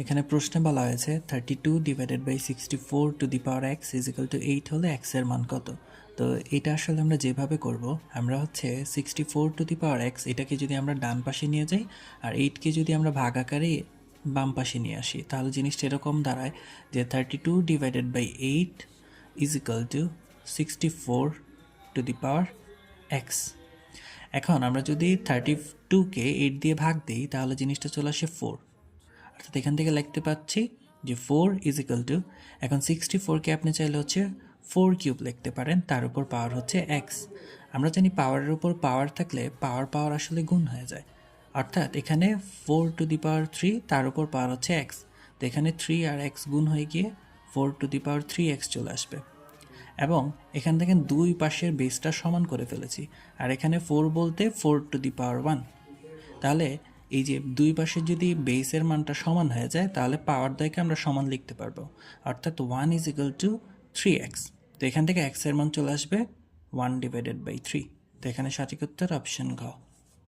এখানে প্রশ্নে বলা হয়েছে 32 divided by 64 to the power x is equal to 8 হলে এক্স এর মান কত। তো এটা আসলে আমরা যেভাবে করব, আমরা হচ্ছে 64 টু দি পাওয়ার এক্স এটাকে যদি আমরা ডান পাশে নিয়ে যাই আর 8কে যদি আমরা ভাগ আকারে বাম পাশে নিয়ে আসি, তাহলে জিনিসটা এরকম দাঁড়ায় যে 32 divided by 8 is equal to 64 to the power x. এখন আমরা যদি 32কে 8 দিয়ে ভাগ দিই তাহলে জিনিসটা চলে আসে 4। অর্থাৎ এখান থেকে লিখতে পাচ্ছি যে 4 ইজ ইকাল টু, এখন 64কে আপনি চাইলে হচ্ছে 4 কিউব লিখতে পারেন, তার উপর পাওয়ার হচ্ছে এক্স। আমরা জানি পাওয়ারের উপর পাওয়ার থাকলে পাওয়ার পাওয়ার আসলে গুণ হয়ে যায়, অর্থাৎ এখানে 4 টু দি পাওয়ার 3 তার উপর পাওয়ার হচ্ছে এক্স। তো এখানে 3 আর এক্স গুণ হয়ে গিয়ে 4 টু দি পাওয়ার 3x চলে আসবে। এবং এখান থেকে দুই পাশের বেসটা সমান করে ফেলেছি, আর এখানে 4 বলতে 4 টু দি পাওয়ার 1। তাহলে এই যে দুই পাশের যদি বেসের মানটা সমান হয়ে যায় তাহলে পাওয়ার দ্বয়কে আমরা সমান লিখতে পারবো, অর্থাৎ 1 ইজ ইকাল টু 3x। তো এখান থেকে x এর মান চলে আসবে 1 ডিভাইডেড বাই 3। তো এখানে সঠিক উত্তর অপশন ঘ।